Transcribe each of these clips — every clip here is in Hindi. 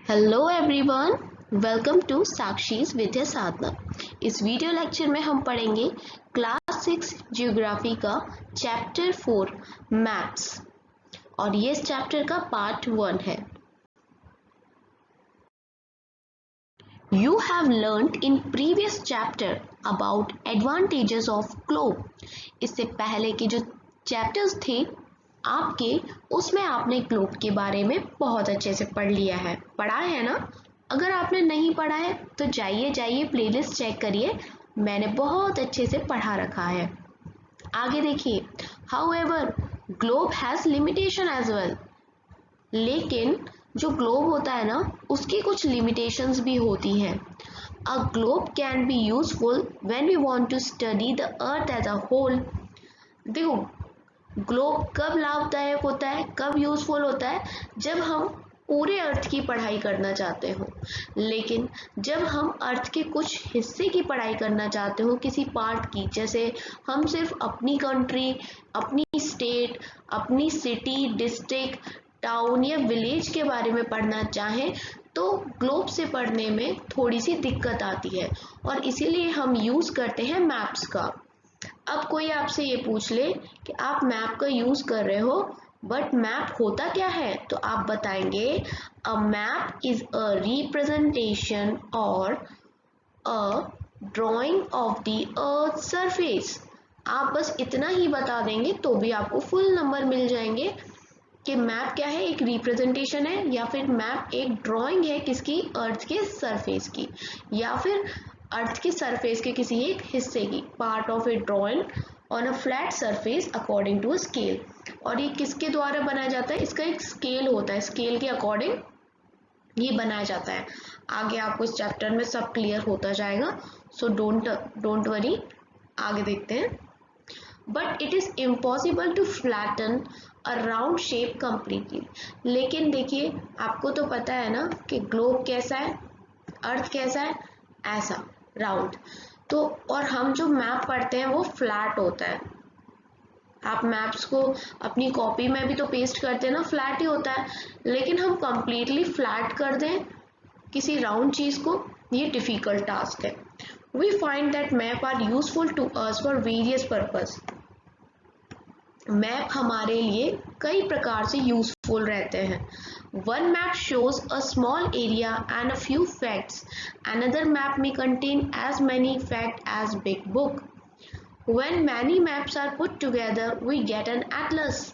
हेलो एवरीवन, वेलकम टू साक्षीज विद्या साधना। इस वीडियो लेक्चर में हम पढ़ेंगे क्लास 6 जियोग्राफी का चैप्टर 4 मैप्स और ये इस चैप्टर का पार्ट 1 है। You have learned in previous chapter about advantages of globe। इससे पहले के जो चैप्टर्स थे आपके, उसमें आपने ग्लोब के बारे में बहुत अच्छे से पढ़ा है ना। अगर आपने नहीं पढ़ा है तो जाइए प्लेलिस्ट चेक करिए, मैंने बहुत अच्छे से पढ़ा रखा है। आगे देखिए, however globe has limitation as well. लेकिन जो ग्लोब होता है ना, उसकी कुछ लिमिटेशंस भी होती हैं। A globe can be useful when we want to study the earth as a whole. देखो, ग्लोब कब लाभदायक होता है, कब यूजफुल होता है, जब हम पूरे अर्थ की पढ़ाई करना चाहते हो। लेकिन जब हम अर्थ के कुछ हिस्से की पढ़ाई करना चाहते हो, किसी पार्ट की, जैसे हम सिर्फ अपनी कंट्री, अपनी स्टेट, अपनी सिटी, डिस्ट्रिक्ट, टाउन या विलेज के बारे में पढ़ना चाहें, तो ग्लोब से पढ़ने में थोड़ी सी दिक्कत आती है और इसीलिए हम यूज़ करते हैं मैप्स का। अब कोई आपसे ये पूछ ले कि आप मैप का यूज़ कर रहे हो, बट मैप होता क्या है, तो आप बताएंगे a map is a representation और a drawing of the earth surface. आप बस इतना ही बता देंगे तो भी आपको फुल नंबर मिल जाएंगे कि मैप क्या है, एक रिप्रेजेंटेशन है या फिर मैप एक ड्राइंग है किसकी, अर्थ के सरफेस की, या फिर अर्थ के सरफेस के किसी एक हिस्से की, part of a drawing on a flat surface according to scale. और ये किसके द्वारा बनाया जाता है, इसका एक स्केल होता है, स्केल के अकॉर्डिंग ये बनाया जाता है। आगे आपको इस चैप्टर में सब क्लियर होता जाएगा, सो डोंट वरी। आगे देखते हैं। But it is impossible to flatten a round shape completely. लेकिन देखिए, आपको तो पता है ना कि ग्लोब कैसा है, अर्थ कैसा है, ऐसा राउंड। तो और हम जो मैप पढ़ते हैं वो फ्लैट होता है। आप मैप्स को अपनी कॉपी में भी तो पेस्ट करते हैं ना, फ्लैट ही होता है। लेकिन हम कंप्लीटली फ्लैट कर दें किसी राउंड चीज़ को, ये डिफ़िकल्ट टास्क है। We find that map are useful to us for various purpose. Map हमारे लिए कई प्रकार से यूजफुल रहते हैं। One map shows a small area and a few facts, another map में contain as many fact as big book. When many maps are put together we get an atlas.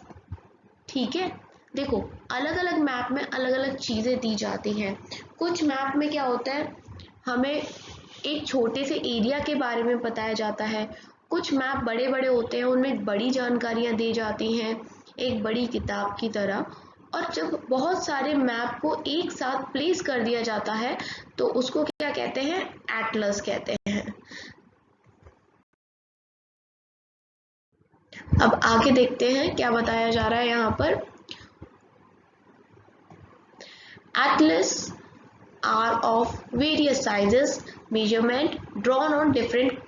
ठीक है, देखो, अलग अलग मैप में अलग अलग चीज़ें दी जाती हैं। कुछ मैप में क्या होता है, हमें एक छोटे से एरिया के बारे में बताया जाता है। कुछ मैप बड़े बड़े होते हैं, उनमें बड़ी जानकारियाँ दी जाती हैं, एक बड़ी किताब की तरह। और जब बहुत सारे मैप को एक साथ प्लेस कर दिया जाता है तो उसको क्या कहते हैं, एटलस कहते हैं। अब आगे देखते हैं क्या बताया जा रहा है यहाँ पर। Atlas are of various sizes, measurement drawn on different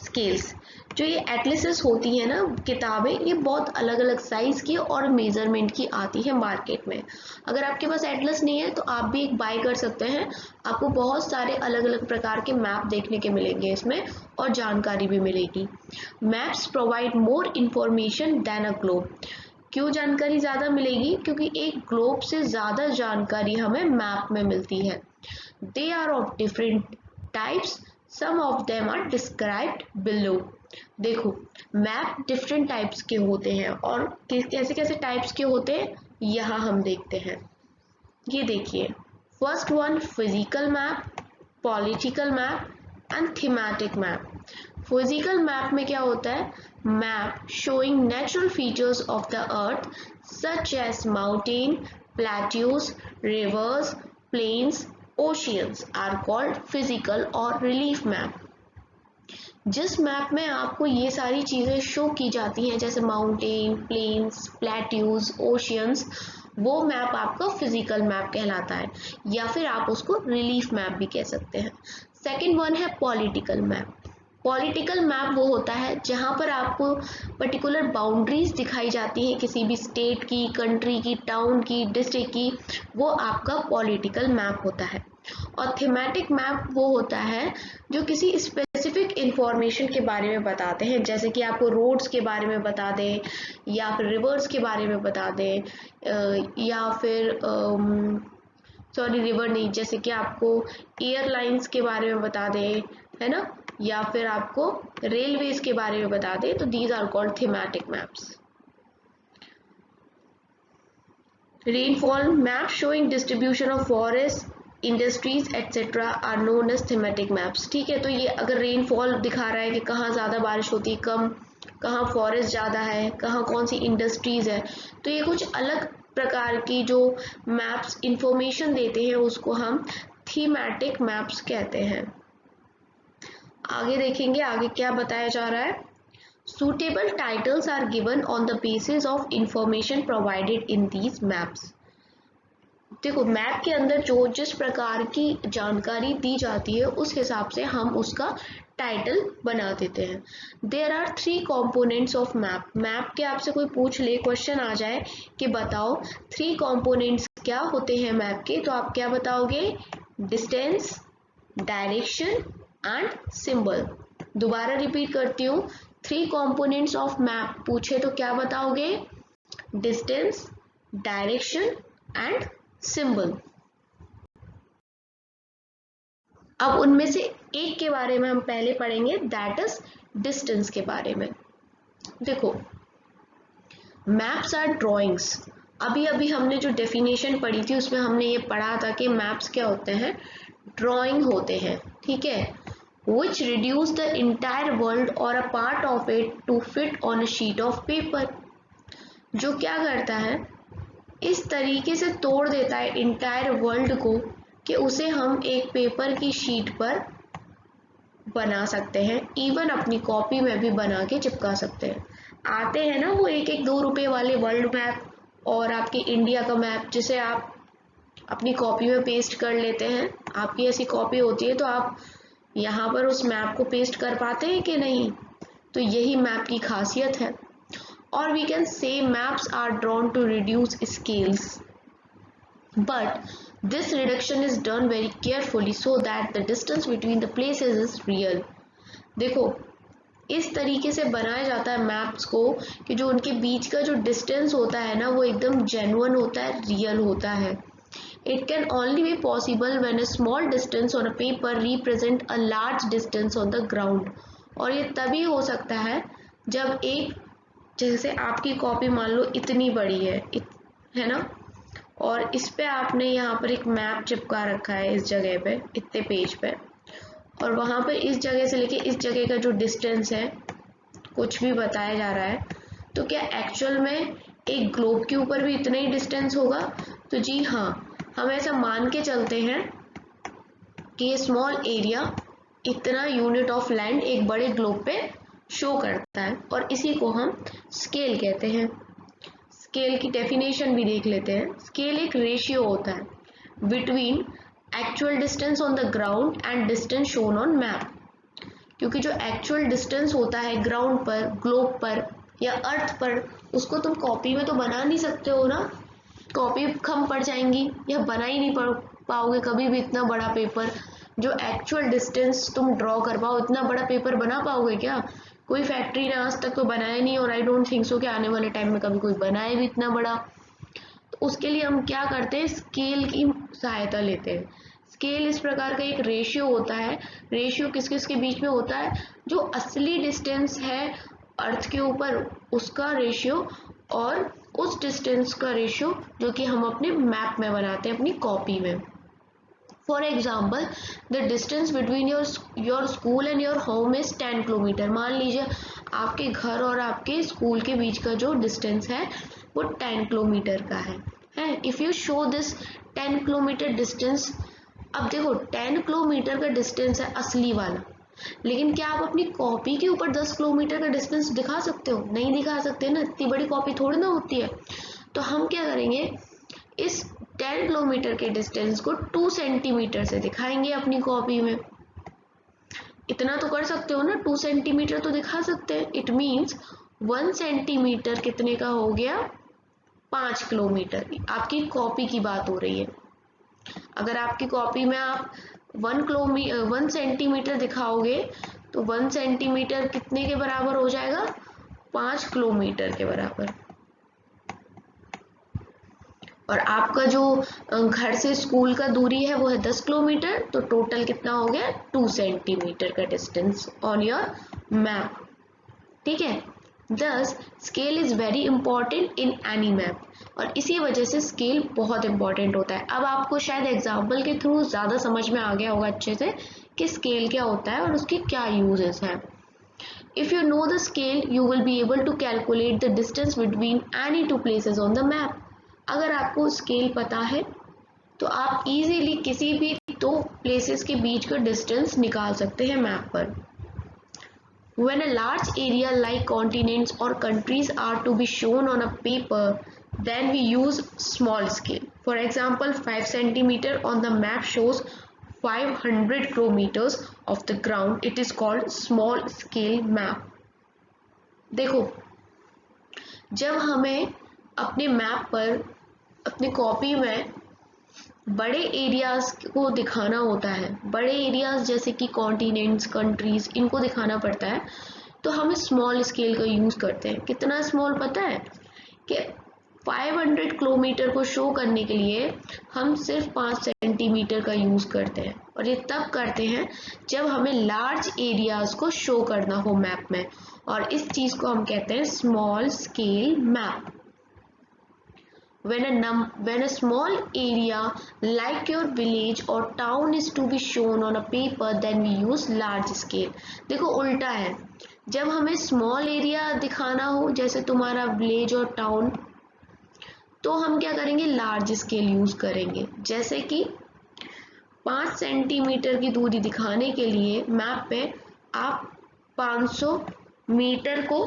scales। जो ये एटलसेस होती हैं ना किताबें, ये बहुत अलग अलग साइज़ की और मेज़रमेंट की आती है मार्केट में। अगर आपके पास एटलस नहीं है तो आप भी एक बाय कर सकते हैं, आपको बहुत सारे अलग अलग प्रकार के मैप देखने के मिलेंगे इसमें और जानकारी भी मिलेगी। Maps provide more information then a globe. क्यों जानकारी ज़्यादा मिलेगी, क्योंकि एक ग्लोब से ज़्यादा जानकारी हमें मैप में मिलती है। They are of different types, some of them are described below। देखो, मैप डिफरेंट टाइप्स के होते हैं और कैसे कैसे टाइप्स के होते हैं यहाँ हम देखते हैं। ये देखिए, first one physical map, political map and thematic map. Physical map में क्या होता है, map showing natural features of the earth such as mountain, plateaus, rivers, plains, oceans are called physical और रिलीफ मैप। जिस मैप में आपको ये सारी चीज़ें शो की जाती हैं, जैसे माउंटेन, प्लेन्स, प्लेट्यूज, ओशियंस, वो मैप आपका फिजिकल मैप कहलाता है, या फिर आप उसको रिलीफ मैप भी कह सकते हैं। सेकंड वन है पॉलिटिकल मैप। पॉलिटिकल मैप वो होता है जहाँ पर आपको पर्टिकुलर बाउंड्रीज दिखाई जाती हैं किसी भी स्टेट की, कंट्री की, टाउन की, डिस्ट्रिक्ट की, वो आपका पॉलिटिकल मैप होता है। और थीमेटिक मैप वो होता है जो किसी स्पेसिफिक इंफॉर्मेशन के बारे में बताते हैं, जैसे कि आपको रोड्स के बारे में बता दें, या फिर रिवर्स के बारे में बता दें, या फिर सॉरी रिवर नहीं, जैसे कि आपको एयरलाइंस के बारे में बता दें, है ना, या फिर आपको रेलवेज के बारे में बता दें, तो these are called thematic maps. Rainfall map showing distribution of forest, industries etcetera are known as thematic maps. ठीक है, तो ये अगर रेनफॉल दिखा रहा है कि कहाँ ज़्यादा बारिश होती है, कम, कहाँ फॉरेस्ट ज़्यादा है, कहाँ कौन सी इंडस्ट्रीज़ है, तो ये कुछ अलग प्रकार की जो मैप्स इंफॉर्मेशन देते हैं उसको हम थीमेटिक मैप्स कहते हैं। आगे देखेंगे आगे क्या बताया जा रहा है। Suitable titles are given on the basis of information provided in these maps। देखो मैप के अंदर जो जिस प्रकार की जानकारी दी जाती है उस हिसाब से हम उसका टाइटल बना देते हैं। There are 3 components of map. Map के आपसे कोई पूछ ले, क्वेश्चन आ जाए कि बताओ 3 components क्या होते हैं मैप के, तो आप क्या बताओगे? Distance, direction and symbol. दोबारा रिपीट करती हूँ, 3 components ऑफ मैप पूछे तो क्या बताओगे? Distance, direction and symbol. अब उनमें से एक के बारे में हम पहले पढ़ेंगे, दैट इज डिस्टेंस के बारे में। देखो मैप्स आर ड्राइंग्स। अभी अभी हमने जो डेफिनेशन पढ़ी थी उसमें हमने ये पढ़ा था कि मैप्स क्या होते हैं? ड्राइंग होते हैं, ठीक है, which reduce the entire world or a part of it to fit on a sheet of paper। जो क्या करता है, इस तरीके से तोड़ देता है इंटायर वर्ल्ड को कि उसे हम एक पेपर की शीट पर बना सकते हैं, इवन अपनी कॉपी में भी बना के चिपका सकते हैं। आते हैं ना वो 1-1 2 रुपए वाले वर्ल्ड मैप और आपके इंडिया का मैप, जिसे आप अपनी कॉपी में पेस्ट कर लेते हैं। आपकी ऐसी कॉपी होती है तो आप यहाँ पर उस मैप को पेस्ट कर पाते हैं कि नहीं? तो यही मैप की खासियत है। और we can say maps are drawn to reduce scales, but this reduction is done very carefully so that the distance between the places is real। देखो इस तरीके से बनाया जाता है मैप्स को कि जो उनके बीच का जो डिस्टेंस होता है ना वो एकदम जेन्युइन होता है, रियल होता है। It can only be possible when a small distance on a paper represent a large distance on the ground। और ये तभी हो सकता है जब एक, जैसे आपकी कॉपी मान लो इतनी बड़ी है ना, और इस पे आपने यहाँ पर एक मैप चिपका रखा है इस जगह पे, इतने पेज पे, और वहाँ पे इस जगह से लेके इस जगह का जो डिस्टेंस है कुछ भी बताया जा रहा है, तो क्या एक्चुअल में एक ग्लोब के ऊपर भी इतना ही डिस्टेंस होगा? तो जी हाँ, हम ऐसा मान के चलते हैं कि ये स्मॉल एरिया इतना यूनिट ऑफ लैंड एक बड़े ग्लोब पे शो करता है, और इसी को हम स्केल कहते हैं। स्केल की डेफिनेशन भी देख लेते हैं। स्केल एक रेशियो होता है between actual distance on the ground and distance shown on map. क्योंकि जो एक्चुअल डिस्टेंस होता है ग्राउंड पर, ग्लोब पर या अर्थ पर, उसको तुम कॉपी में तो बना नहीं सकते हो ना, कॉपी कम पड़ जाएंगी या बना ही नहीं पाओगे कभी भी इतना बड़ा पेपर। जो एक्चुअल डिस्टेंस तुम ड्रॉ कर पाओ इतना बड़ा पेपर बना पाओगे क्या? कोई फैक्ट्री ने आज तक तो बनाया नहीं, और आई डोंट थिंक सो कि आने वाले टाइम में कभी कोई बनाए भी इतना बड़ा। तो उसके लिए हम क्या करते हैं? स्केल की सहायता लेते हैं। स्केल इस प्रकार का एक रेशियो होता है। रेशियो किस किस के बीच में होता है? जो असली डिस्टेंस है अर्थ के ऊपर उसका रेशियो, और उस डिस्टेंस का रेशियो जो कि हम अपने मैप में बनाते हैं, अपनी कॉपी में। For example the distance between your school and your home is 10 kilometre. मान लीजिए आपके घर और आपके स्कूल के बीच का जो डिस्टेंस है वो 10 किलोमीटर का है। If you show this 10 kilometre distance, अब देखो 10 किलोमीटर का डिस्टेंस है असली वाला, लेकिन क्या आप अपनी कॉपी के ऊपर 10 किलोमीटर का डिस्टेंस दिखा सकते हो? नहीं दिखा सकते ना, इतनी बड़ी कॉपी थोड़ी ना होती है। तो हम क्या करेंगे, इस 10 किलोमीटर के डिस्टेंस को 2 सेंटीमीटर से दिखाएंगे अपनी कॉपी में। इतना तो कर सकते हो ना, 2 सेंटीमीटर तो दिखा सकते हैं। इट मीन्स 1 सेंटीमीटर कितने का हो गया, 5 किलोमीटर। आपकी कॉपी की बात हो रही है। अगर आपकी कॉपी में आप 1 सेंटीमीटर दिखाओगे तो 1 सेंटीमीटर कितने के बराबर हो जाएगा, 5 किलोमीटर के बराबर। और आपका जो घर से स्कूल का दूरी है वो है 10 किलोमीटर, तो टोटल कितना हो गया, 2 सेंटीमीटर का डिस्टेंस ऑन योर मैप। ठीक है। दस scale is very important in any map, और इसी वजह से स्केल बहुत इंपॉर्टेंट होता है। अब आपको शायद एग्जाम्पल के थ्रू ज़्यादा समझ में आ गया होगा अच्छे से कि स्केल क्या होता है और उसके क्या यूजेस हैं। If you know the scale you will be able to calculate the distance between any two places on the map. अगर आपको स्केल पता है तो आप इजीली किसी भी दो प्लेसेस के बीच का डिस्टेंस निकाल सकते हैं मैप पर। When a large area like continents or countries are to be shown on a paper, then we use small scale. For example, 5 centimeter on the map shows 500 kilometers of the ground. It is called small scale map. देखो, जब हमें अपने मैप पर, अपनी कॉपी में बड़े एरियाज को दिखाना होता है, बड़े एरियाज जैसे कि कॉन्टिनेंट्स, कंट्रीज, इनको दिखाना पड़ता है, तो हम स्मॉल स्केल का यूज़ करते हैं। कितना स्मॉल पता है कि 500 किलोमीटर को शो करने के लिए हम सिर्फ 5 सेंटीमीटर का यूज़ करते हैं, और ये तब करते हैं जब हमें लार्ज एरियाज को शो करना हो मैप में, और इस चीज़ को हम कहते हैं small scale map. When a small area like your village or town is to be shown on a paper, then we use large scale. देखो उल्टा है, जब हमें स्मॉल एरिया दिखाना हो जैसे तुम्हारा विलेज और टाउन, तो हम क्या करेंगे, लार्ज स्केल यूज़ करेंगे। जैसे कि 5 सेंटीमीटर की दूरी दिखाने के लिए मैप पे आप 500 मीटर को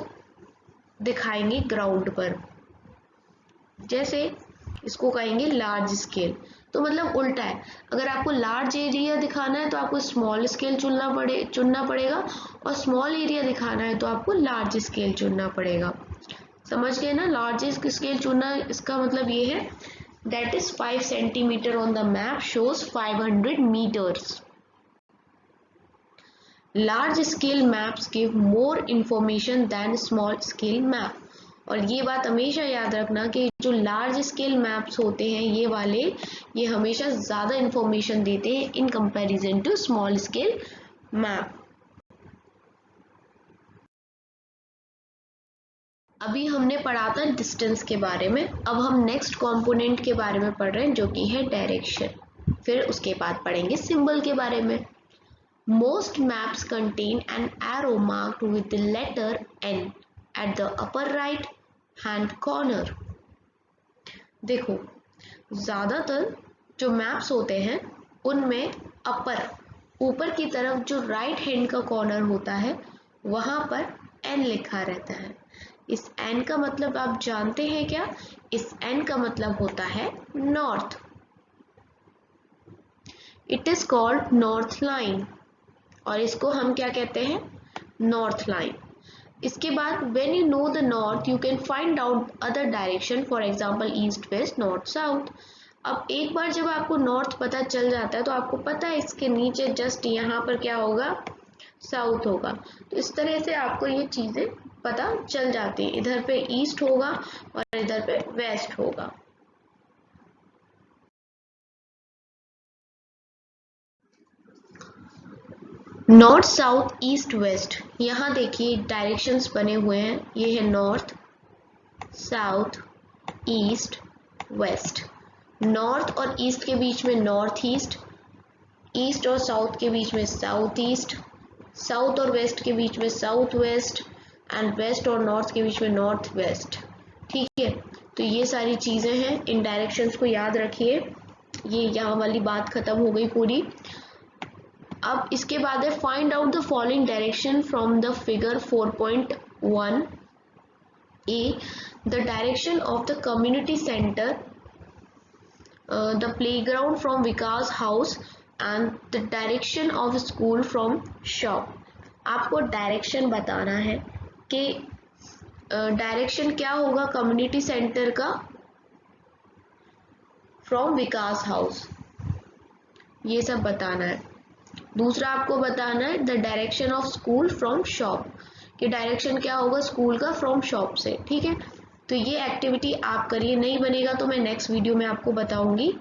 दिखाएंगे ग्राउंड पर, जैसे इसको कहेंगे लार्ज स्केल। तो मतलब उल्टा है, अगर आपको लार्ज एरिया दिखाना है तो आपको स्मॉल स्केल चुनना पड़ेगा, और स्मॉल एरिया दिखाना है तो आपको लार्ज स्केल चुनना पड़ेगा। समझ गए ना, लार्ज स्केल चुनना, इसका मतलब ये है that is 5 centimetre on the map shows 500 metres. Large scale maps give more information than small scale map. और ये बात हमेशा याद रखना कि जो लार्ज स्केल मैप्स होते हैं ये वाले, ये हमेशा ज़्यादा इंफॉर्मेशन देते हैं in comparison to small scale map. अभी हमने पढ़ा था डिस्टेंस के बारे में, अब हम नेक्स्ट कंपोनेंट के बारे में पढ़ रहे हैं जो कि है डायरेक्शन। फिर उसके बाद पढ़ेंगे सिंबल के बारे में। Most maps contain an arrow marked with the letter N at the upper right hand corner. देखो, ज़्यादातर जो मैप्स होते हैं उनमें ऊपर की तरफ जो राइट हैंड का कॉर्नर होता है वहाँ पर N लिखा रहता है। इस N का मतलब आप जानते हैं क्या? इस N का मतलब होता है north. It is called north line, और इसको हम क्या कहते हैं, नॉर्थ लाइन। इसके बाद when you know the north you can find out other direction, for example east, west, north, south. अब एक बार जब आपको नॉर्थ पता चल जाता है तो आपको पता है इसके नीचे जस्ट यहाँ पर क्या होगा, साउथ होगा। तो इस तरह से आपको ये चीज़ें पता चल जाती हैं, इधर पे ईस्ट होगा और इधर पे वेस्ट होगा। नॉर्थ, साउथ, ईस्ट, वेस्ट, यहाँ देखिए डायरेक्शंस बने हुए हैं। ये है north, south, east, west. North और ईस्ट के बीच में नॉर्थ ईस्ट, ईस्ट और साउथ के बीच में साउथ ईस्ट, साउथ और वेस्ट के बीच में साउथ वेस्ट, एंड वेस्ट और नॉर्थ के बीच में नॉर्थ वेस्ट। ठीक है, तो ये सारी चीज़ें हैं, इन डायरेक्शंस को याद रखिए। ये यहाँ वाली बात खत्म हो गई पूरी। अब इसके बाद है find out the following direction from the figure 4.1 A, the direction of the community centre, the playground from Vikas house, and the direction of school from shop. आपको डायरेक्शन बताना है कि डायरेक्शन क्या होगा कम्युनिटी सेंटर का फ्रॉम विकास हाउस, ये सब बताना है। दूसरा आपको बताना है the direction of school from shop, कि डायरेक्शन क्या होगा स्कूल का फ्रॉम शॉप से। ठीक है, तो ये एक्टिविटी आप करिए, नहीं बनेगा तो मैं नेक्स्ट वीडियो में आपको बताऊंगी,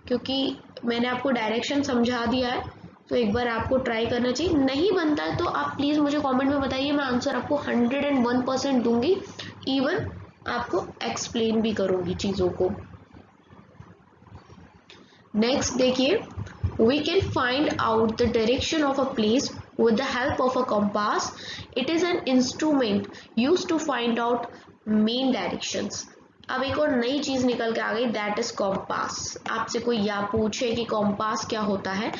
क्योंकि मैंने आपको डायरेक्शन समझा दिया है, तो एक बार आपको ट्राई करना चाहिए। नहीं बनता है तो आप प्लीज़ मुझे कमेंट में बताइए, मैं आंसर आपको 101% दूंगी, इवन आपको एक्सप्लेन भी करूंगी चीज़ों को। नेक्स्ट देखिए, we can find out the direction of a place with the help of a compass. It is an instrument used to find out main directions. अब एक और नई चीज निकल के आ गई, दैट इज कॉम्पास। आपसे कोई या पूछे कि कॉम्पास क्या होता है,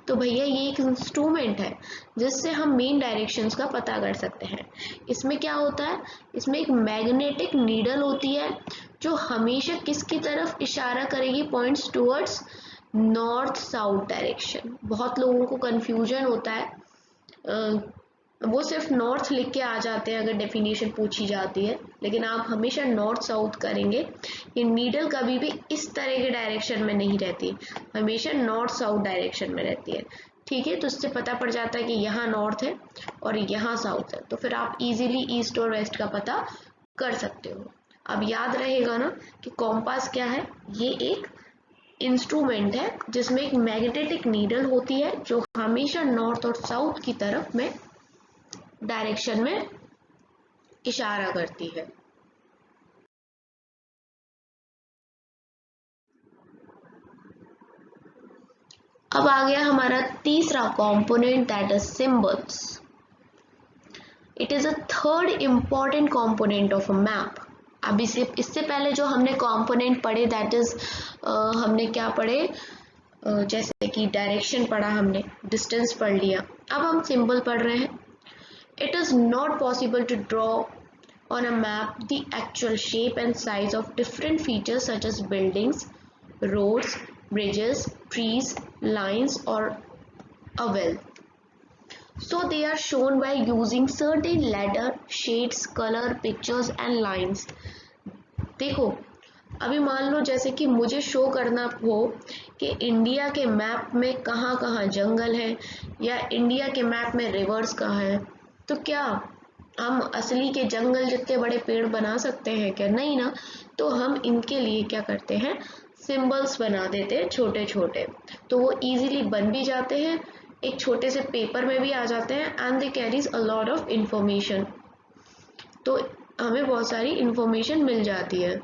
तो भैया ये एक इंस्ट्रूमेंट है जिससे हम मेन डायरेक्शंस का पता कर सकते हैं। इसमें क्या होता है, इसमें एक मैग्नेटिक नीडल होती है जो हमेशा किसकी तरफ इशारा करेगी, points towards north south direction. बहुत लोगों को कंफ्यूजन होता है, वो सिर्फ नॉर्थ लिख के आ जाते हैं अगर डेफिनेशन पूछी जाती है, लेकिन आप हमेशा नॉर्थ साउथ करेंगे। ये नीडल कभी भी इस तरह के डायरेक्शन में नहीं रहती, हमेशा नॉर्थ साउथ डायरेक्शन में रहती है। ठीक है, तो इससे पता पड़ जाता है कि यहाँ नॉर्थ है और यहाँ साउथ है, तो फिर आप इजीली ईस्ट और वेस्ट का पता कर सकते हो। अब याद रहेगा ना कि कॉम्पास क्या है, ये एक इंस्ट्रूमेंट है जिसमें एक मैग्नेटिक नीडल होती है जो हमेशा नॉर्थ और साउथ की तरफ में डायरेक्शन में इशारा करती है। अब आ गया हमारा तीसरा component, that is symbols. It is a third important component of a map. अब इससे पहले जो हमने कंपोनेंट पढ़े, दैट इज हमने क्या पढ़े, जैसे कि डायरेक्शन पढ़ा हमने, डिस्टेंस पढ़ लिया, अब हम सिंबल पढ़ रहे हैं। It is not possible to draw on a map the actual shape and size of different features such as buildings, roads, bridges, trees, lines or a well. So they are shown by using certain letter, shades, color, pictures and lines. देखो, अभी मान लो जैसे कि मुझे शो करना हो कि इंडिया के मैप में कहाँ कहाँ जंगल है या इंडिया के मैप में रिवर्स कहाँ है, तो क्या हम असली के जंगल जितने बड़े पेड़ बना सकते हैं क्या? नहीं ना। तो हम इनके लिए क्या करते हैं, सिंबल्स बना देते हैं छोटे छोटे, तो वो इजीली बन भी जाते हैं, एक छोटे से पेपर में भी आ जाते हैं, and they carries a lot of information, तो हमें बहुत सारी इंफॉर्मेशन मिल जाती है।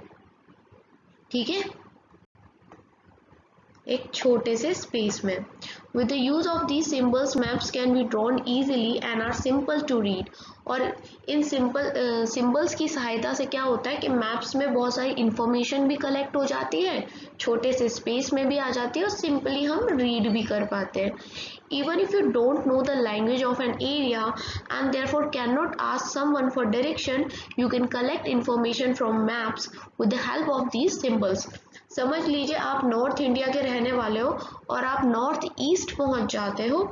ठीक है, एक छोटे से स्पेस में। With the use of these symbols maps can be drawn easily and are simple to read. और इन सिंबल्स की सहायता से क्या होता है कि मैप्स में बहुत सारी इंफॉर्मेशन भी कलेक्ट हो जाती है, छोटे से स्पेस में भी आ जाती है और सिंपली हम रीड भी कर पाते हैं। Even if you don't know the language of an area and therefore cannot ask someone for direction, you can collect information from maps with the help of these symbols. समझ लीजिए आप नॉर्थ इंडिया के रहने वाले हो और आप नॉर्थ ईस्ट पहुंच जाते हो,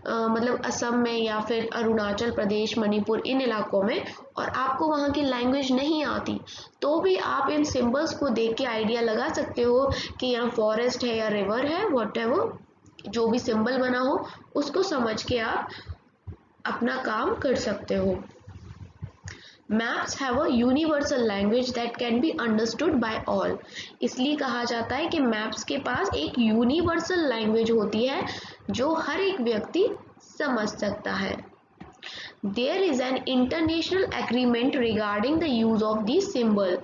मतलब असम में या फिर अरुणाचल प्रदेश, मणिपुर, इन इलाकों में, और आपको वहाँ की लैंग्वेज नहीं आती, तो भी आप इन सिंबल्स को देख के आइडिया लगा सकते हो कि यहाँ फॉरेस्ट है या रिवर है, व्हाटएवर जो भी सिंबल बना हो उसको समझ के आप अपना काम कर सकते हो। Maps have a universal language that can be understood by all. इसलिए कहा जाता है कि मैप्स के पास एक यूनिवर्सल लैंग्वेज होती है जो हर एक व्यक्ति समझ सकता है। There is an international agreement regarding the use of this symbol.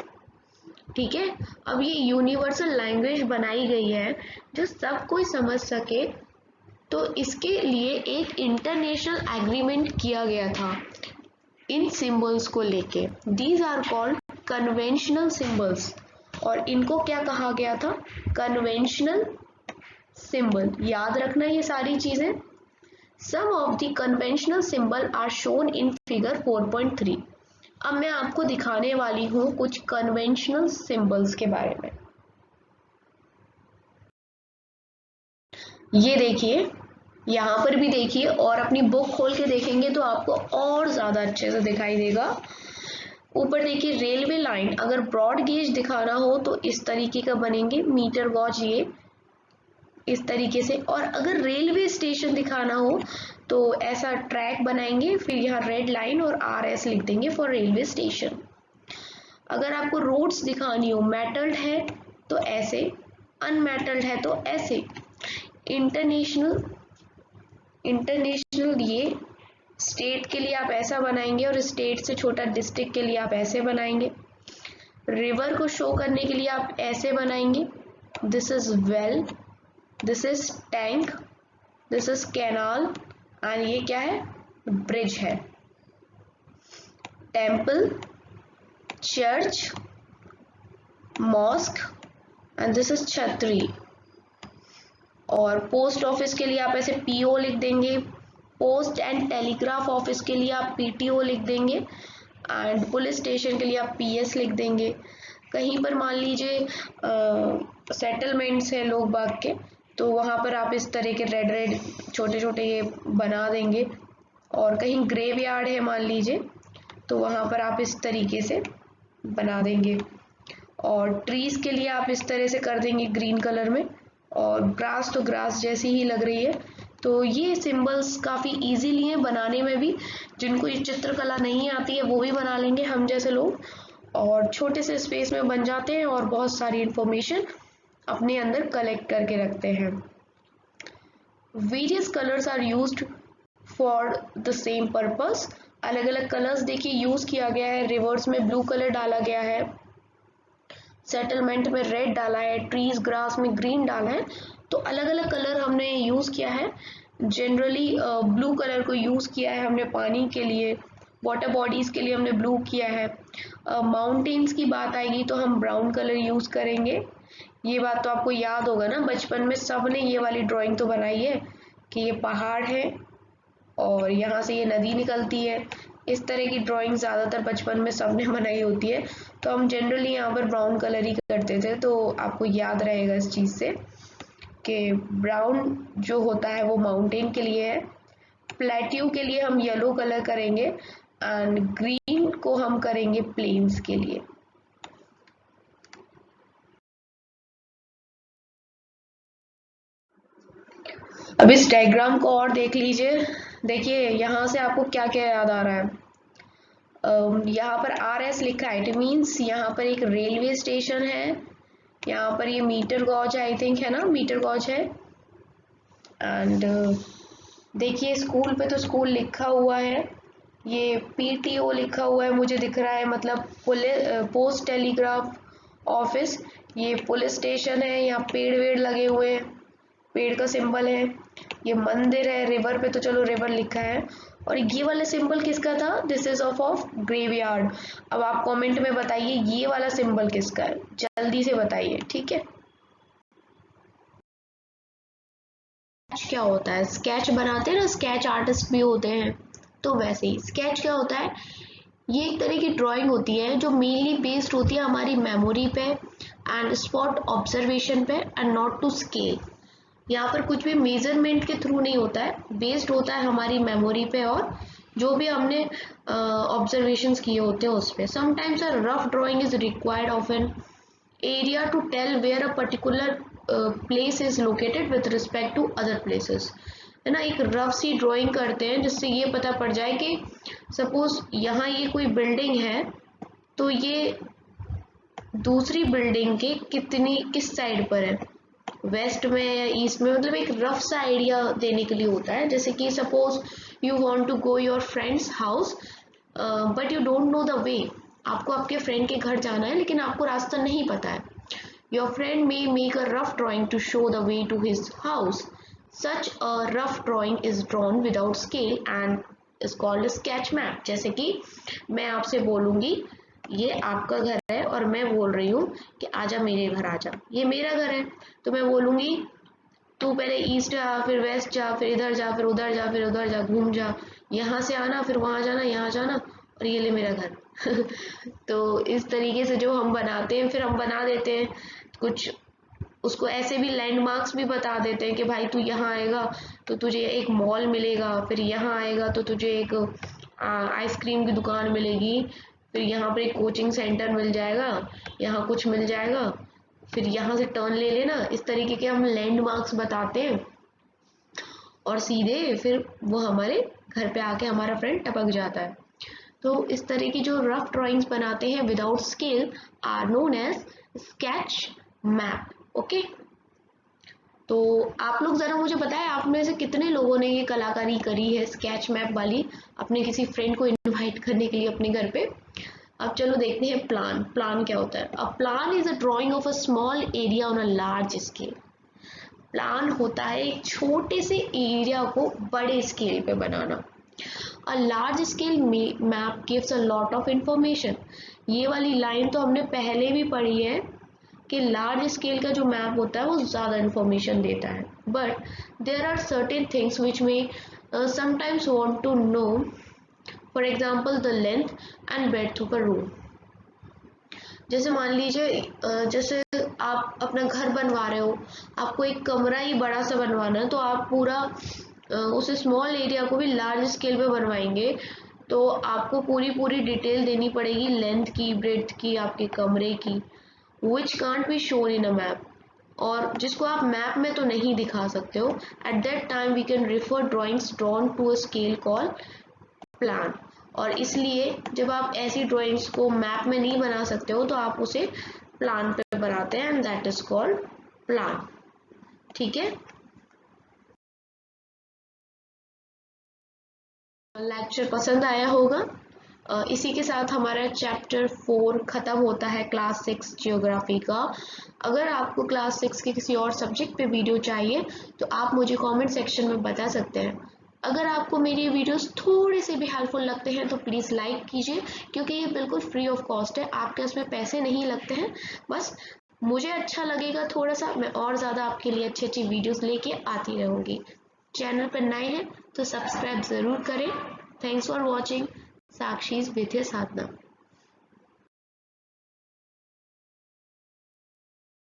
ठीक है, अब ये यूनिवर्सल लैंग्वेज बनाई गई है जो सब कोई समझ सके, तो इसके लिए एक इंटरनेशनल एग्रीमेंट किया गया था इन सिंबल्स को लेके। These are called conventional symbols, और इनको क्या कहा गया था, कन्वेंशनल सिंबल। याद रखना ये सारी चीजें। Some of the conventional symbol are shown in figure 4.3। अब मैं आपको दिखाने वाली हूँ कुछ कन्वेंशनल सिंबल्स के बारे में। ये देखिए, यहाँ पर भी देखिए और अपनी बुक खोल के देखेंगे तो आपको और ज़्यादा अच्छे से दिखाई देगा। ऊपर देखिए रेलवे लाइन, अगर ब्रॉड गेज दिखाना हो तो इस तरीके का बनेंगे मीटर गॉज, ये इस तरीके से। और अगर रेलवे स्टेशन दिखाना हो तो ऐसा ट्रैक बनाएंगे, फिर यहाँ रेड लाइन और RS लिख देंगे फॉर रेलवे स्टेशन। अगर आपको रोड्स दिखानी हो, मेटल्ड है तो ऐसे, अनमेटल्ड है तो ऐसे। इंटरनेशनल इंटरनेशनल ये स्टेट के लिए आप ऐसा बनाएंगे और स्टेट से छोटा डिस्ट्रिक्ट के लिए आप ऐसे बनाएंगे। रिवर को शो करने के लिए आप ऐसे बनाएंगे, this is well, this is tank, this is canal, and ये क्या है, ब्रिज है। Temple, church, mosque, and this is छतरी। और पोस्ट ऑफिस के लिए आप ऐसे PO लिख देंगे, पोस्ट एंड टेलीग्राफ ऑफिस के लिए आप PTO लिख देंगे, एंड पुलिस स्टेशन के लिए आप PS लिख देंगे। कहीं पर मान लीजिए सेटलमेंट्स है लोग बाग के, तो वहाँ पर आप इस तरह के रेड रेड छोटे छोटे ये बना देंगे। और कहीं ग्रेवयार्ड है मान लीजिए, तो वहाँ पर आप इस तरीके से बना देंगे। और ट्रीज के लिए आप इस तरह से कर देंगे ग्रीन कलर में। और ग्रास तो ग्रास जैसी ही लग रही है। तो ये सिंबल्स काफ़ी इजीली हैं बनाने में भी, जिनको ये चित्रकला नहीं आती है वो भी बना लेंगे हम जैसे लोग, और छोटे से स्पेस में बन जाते हैं और बहुत सारी इंफॉर्मेशन अपने अंदर कलेक्ट करके रखते हैं। Various colours are used for the same purpose. अलग अलग कलर्स देखिए यूज किया गया है। रिवर्स में ब्लू कलर डाला गया है, सेटलमेंट में रेड डाला है, ट्रीज ग्रास में ग्रीन डाला है। तो अलग अलग कलर हमने यूज किया है। जनरली ब्लू कलर को यूज किया है हमने पानी के लिए, वाटर बॉडीज के लिए हमने ब्लू किया है। माउंटेन्स की बात आएगी तो हम ब्राउन कलर यूज करेंगे। ये बात तो आपको याद होगा ना, बचपन में सब ने ये वाली ड्राइंग तो बनाई है कि ये पहाड़ है और यहाँ से ये नदी निकलती है। इस तरह की ड्राइंग ज़्यादातर बचपन में सबने बनाई होती है, तो हम जनरली यहाँ पर ब्राउन कलर ही करते थे। तो आपको याद रहेगा इस चीज़ से कि ब्राउन जो होता है वो माउंटेन के लिए है, प्लेट्यू के लिए हम येलो कलर करेंगे, एंड ग्रीन को हम करेंगे प्लेन्स के लिए। अब इस डायग्राम को और देख लीजिए। देखिए यहाँ से आपको क्या क्या याद आ रहा है। यहाँ पर RS लिखा है, इट मीन्स यहाँ पर एक रेलवे स्टेशन है। यहाँ पर ये मीटर गॉज आई थिंक है ना, मीटर गॉज है। एंड देखिए स्कूल पे तो स्कूल लिखा हुआ है, ये PTO लिखा हुआ है मुझे दिख रहा है, मतलब पोस्ट टेलीग्राफ ऑफिस। ये पुलिस स्टेशन है, यहाँ पेड़ वेड़ लगे हुए हैं, पेड़ का सिंबल है। ये मंदिर है, रिवर पे तो चलो रिवर लिखा है। और ये वाला सिंबल किसका था, दिस इज ऑफ ग्रेवयार्ड। अब आप कमेंट में बताइए ये वाला सिंबल किसका है, जल्दी से बताइए, ठीक है। क्या होता है, स्केच बनाते हैं ना, स्केच आर्टिस्ट भी होते हैं, तो वैसे ही स्केच क्या होता है, ये एक तरह की ड्राइंग होती है जो मेनली बेस्ड होती है हमारी मेमोरी पे एंड स्पॉट ऑब्जर्वेशन पे, एंड नॉट टू स्केल। यहाँ पर कुछ भी मेजरमेंट के थ्रू नहीं होता है, बेस्ड होता है हमारी मेमोरी पे और जो भी हमने ऑब्जर्वेशंस किए होते हैं उस पर। Sometimes a rough drawing is required of an area to tell where a particular place is located with respect to other places, है ना। एक रफ सी ड्राइंग करते हैं जिससे ये पता पड़ जाए कि सपोज यहाँ ये कोई बिल्डिंग है तो ये दूसरी बिल्डिंग के किस साइड पर है, वेस्ट में या ईस्ट में, मतलब एक रफ सा आइडिया देने के लिए होता है। जैसे कि suppose you want to go your friends house but you don't know the way, आपको आपके फ्रेंड के घर जाना है लेकिन आपको रास्ता नहीं पता है। Your friend may make a rough drawing to show the way to his house. Such a rough drawing is drawn without scale and is called sketch map. जैसे कि मैं आपसे बोलूंगी ये आपका घर है और मैं बोल रही हूँ कि आजा मेरे घर आजा, ये मेरा घर है, तो मैं बोलूंगी तू पहले ईस्ट जा, फिर वेस्ट जा, फिर इधर जा, फिर उधर जा, फिर उधर जा, घूम जा, यहाँ से आना, फिर वहां जाना, यहाँ जाना, और ये ले मेरा घर। तो इस तरीके से जो हम बनाते हैं, फिर हम बना देते हैं कुछ उसको ऐसे भी लैंडमार्क्स भी बता देते हैं कि भाई तू यहाँ आएगा तो तुझे एक मॉल मिलेगा, फिर यहाँ आएगा तो तुझे एक आइसक्रीम की दुकान मिलेगी, फिर यहाँ पर एक कोचिंग सेंटर मिल जाएगा, यहाँ कुछ मिल जाएगा, फिर यहाँ से टर्न ले लेना। इस तरीके के हम लैंडमार्क्स बताते हैं और सीधे फिर वो हमारे घर पे आके हमारा फ्रेंड टपक जाता है। तो इस तरह की जो रफ ड्राइंग्स बनाते हैं without scale are known as sketch map. Okay, तो आप लोग ज़रा मुझे बताएं, आप में से कितने लोगों ने ये कलाकारी करी है स्केच मैप वाली, अपने किसी फ्रेंड को इनवाइट करने के लिए अपने घर पे। अब चलो देखते हैं प्लान। प्लान क्या होता है? A plan is a drawing of a small area on a large scale. Plan होता है एक छोटे से एरिया को बड़े स्केल पे बनाना। A large scale map gives a lot of information. ये वाली लाइन तो हमने पहले भी पढ़ी है कि लार्ज स्केल का जो मैप होता है वो ज़्यादा इंफॉर्मेशन देता है, but there are certain things which may sometimes want to know, for example the length and breadth of a room. जैसे मान लीजिए जैसे आप अपना घर बनवा रहे हो, आपको एक कमरा ही बड़ा सा बनवाना है, तो आप पूरा उस स्मॉल एरिया को भी लार्ज स्केल पे बनवाएंगे, तो आपको पूरी डिटेल देनी पड़ेगी लेंथ की, ब्रेड्थ की, आपके कमरे की, which can't be shown in a map, और जिसको आप मैप में तो नहीं दिखा सकते हो। At that time we can refer drawings drawn to a scale call plan. और इसलिए जब आप ऐसी ड्राइंग्स को मैप में नहीं बना सकते हो तो आप उसे प्लान पे बनाते हैं, and that is called plan. ठीक है, लेक्चर पसंद आया होगा। इसी के साथ हमारा चैप्टर 4 ख़त्म होता है क्लास 6 जियोग्राफी का। अगर आपको क्लास 6 के किसी और सब्जेक्ट पे वीडियो चाहिए तो आप मुझे कमेंट सेक्शन में बता सकते हैं। अगर आपको मेरी वीडियोस थोड़े से भी हेल्पफुल लगते हैं तो प्लीज़ लाइक कीजिए, क्योंकि ये बिल्कुल फ्री ऑफ कॉस्ट है, आपके इसमें पैसे नहीं लगते हैं। बस मुझे अच्छा लगेगा थोड़ा सा, मैं और ज़्यादा आपके लिए अच्छी अच्छी वीडियोस लेके आती रहूँगी। चैनल पर नए हैं तो सब्सक्राइब ज़रूर करें। Thanks for watching. Sakshi's Vidya Sadhana.